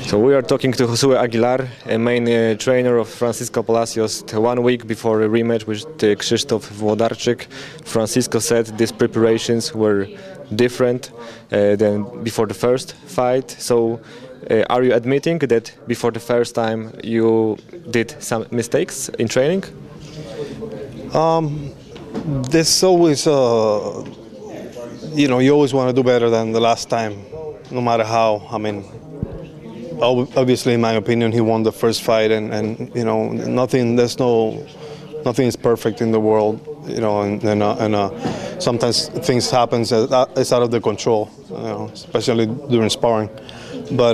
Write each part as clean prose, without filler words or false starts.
So we are talking to Josue Aguilar, a main trainer of Francisco Palacios, 1 week before a rematch with Krzysztof Włodarczyk. Francisco said these preparations were different than before the first fight. So are you admitting that before the first time you did some mistakes in training? There's always, you always want to do better than the last time, no matter how. I mean, obviously, in my opinion, he won the first fight, and nothing is perfect in the world, and sometimes things happen it's out of the control, especially during sparring. But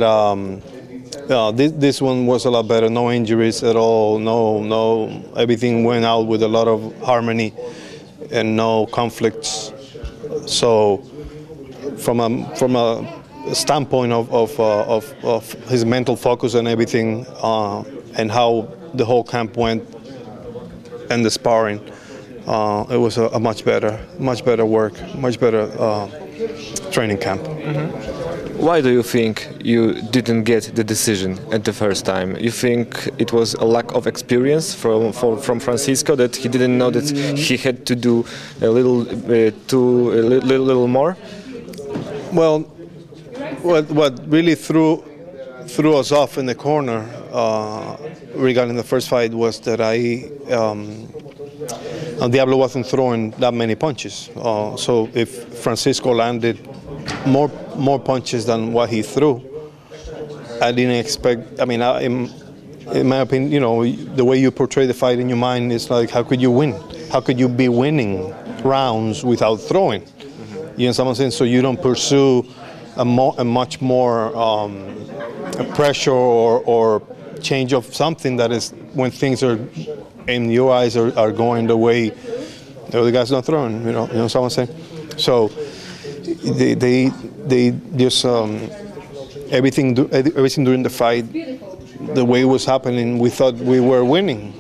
this one was a lot better. No injuries at all. No, everything went out with a lot of harmony and no conflicts. So, from a standpoint of his mental focus and everything, and how the whole camp went and the sparring, it was a much better work, much better training camp. Mm-hmm. Why do you think you didn't get the decision at the first time? You think it was a lack of experience from Francisco, that he didn't know that he had to do a little more? Well, what really threw us off in the corner regarding the first fight was that Diablo wasn't throwing that many punches. So if Francisco landed more punches than what he threw, I didn't expect. I mean, in my opinion, the way you portray the fight in your mind is like, how could you win? How could you be winning rounds without throwing? Mm-hmm. You know what I'm saying? So you don't pursue a much more pressure or change of something that is when things are in your eyes are going the way the guy's not throwing. You know what I'm saying? So they just everything during the fight, the way it was happening, we thought we were winning,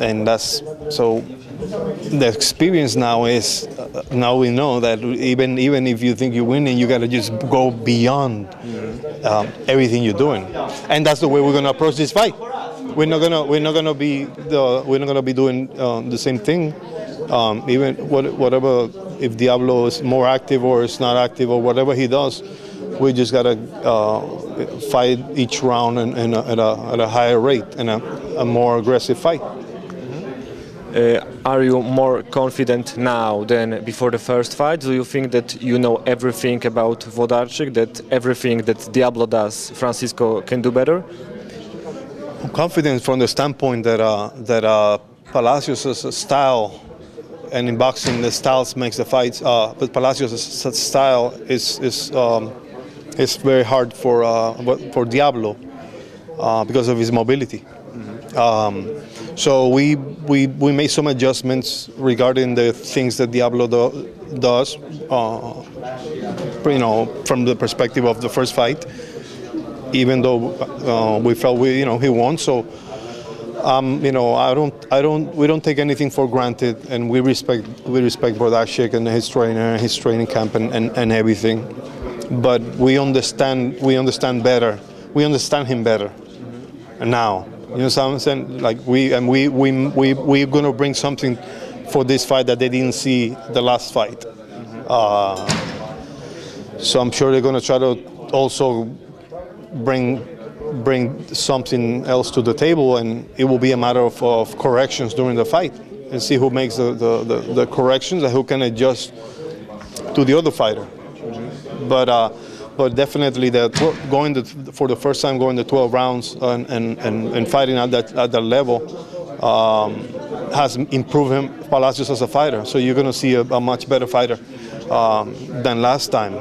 and that's so. The experience now is now we know that even if you think you're winning, you got to just go beyond everything you're doing, and that's the way we're going to approach this fight. We're not gonna be doing the same thing. Even whatever, if Diablo is more active or is not active or whatever he does, we just gotta fight each round at a higher rate and a more aggressive fight. Are you more confident now than before the first fight? Do you think that you know everything about Włodarczyk, that everything that Diablo does, Francisco can do better? I'm confident from the standpoint that Palacios' style, and in boxing the styles makes the fights, but Palacios' style is very hard for Diablo because of his mobility. Mm-hmm. So we made some adjustments regarding the things that Diablo does, from the perspective of the first fight. Even though we felt he won, so we don't take anything for granted, and we respect Włodarczyk and his trainer, his training camp, and everything. But we understand better. We understand him better now. You know what I'm saying? Like we're gonna bring something for this fight that they didn't see the last fight. So I'm sure they're gonna try to also bring something else to the table, and it will be a matter of corrections during the fight, and see who makes the corrections and who can adjust to the other fighter. But definitely that for the first time going to 12 rounds and fighting at that level has improved Palacios as a fighter. So you're going to see a much better fighter than last time,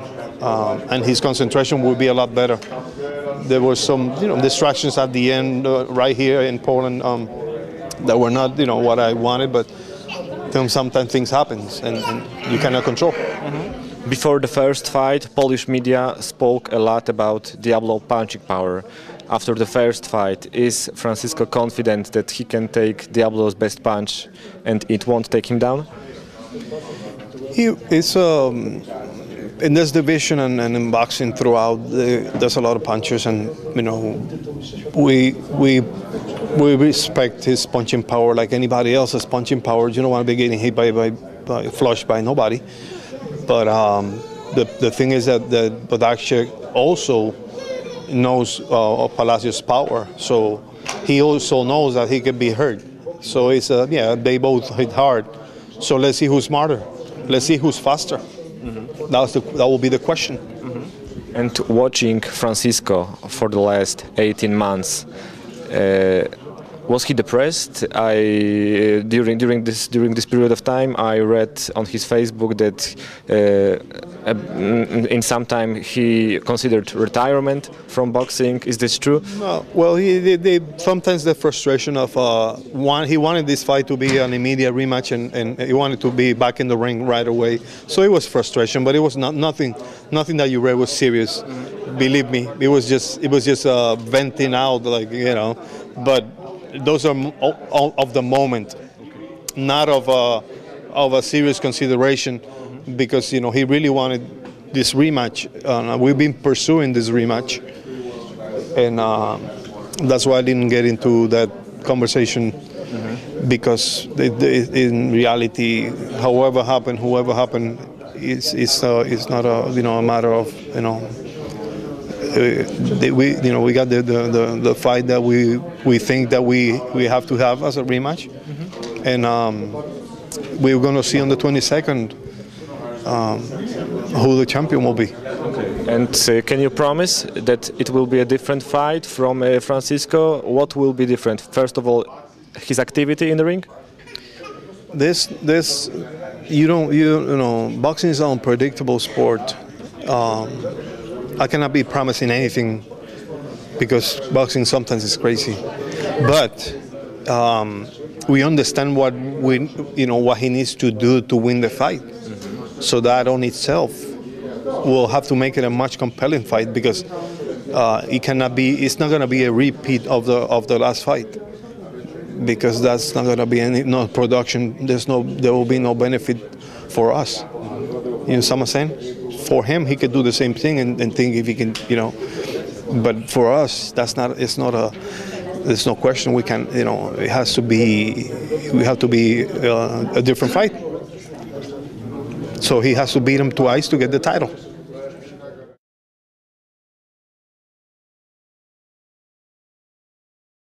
and his concentration will be a lot better. There were some distractions at the end right here in Poland that were not what I wanted, but sometimes things happen and you cannot control. Mm-hmm. Before the first fight, Polish media spoke a lot about Diablo punching power. After the first fight, is Francisco confident that he can take Diablo's best punch and it won't take him down? in this division and in boxing throughout, there's a lot of punchers, and we respect his punching power like anybody else's punching power. You don't want to be getting hit flushed by nobody. But the thing is that Włodarczyk also knows Palacios' power, so he also knows that he can be hurt. So it's they both hit hard. So let's see who's smarter. Let's see who's faster. Mm-hmm. That will be the question. Mm-hmm. And watching Francisco for the last 18 months, was he depressed? During this period of time, I read on his Facebook that in some time he considered retirement from boxing. Is this true? No. Well, sometimes the frustration of he wanted this fight to be an immediate rematch, and he wanted to be back in the ring right away. So it was frustration, but it was nothing that you read was serious. Mm-hmm. Believe me, it was just venting out, but. Those are of the moment, not of a serious consideration, because he really wanted this rematch. We've been pursuing this rematch, and that's why I didn't get into that conversation, because in reality, whoever happened, it's not a matter of we got the fight that we think that we have to have as a rematch, and we're going to see on the 22nd who the champion will be. Okay. And can you promise that it will be a different fight from Francisco? What will be different? First of all, his activity in the ring. Boxing is an unpredictable sport. I cannot be promising anything because boxing sometimes is crazy, but we understand what he needs to do to win the fight. Mm-hmm. So that on itself will have to make it a much compelling fight, because it's not going to be a repeat of the last fight, because that's not going to be no production. There will be no benefit for us. You know what I'm saying? For him, he could do the same thing and think if he can, But for us, there's no question. We can, it has to be. We have to be a different fight. So he has to beat him twice to get the title.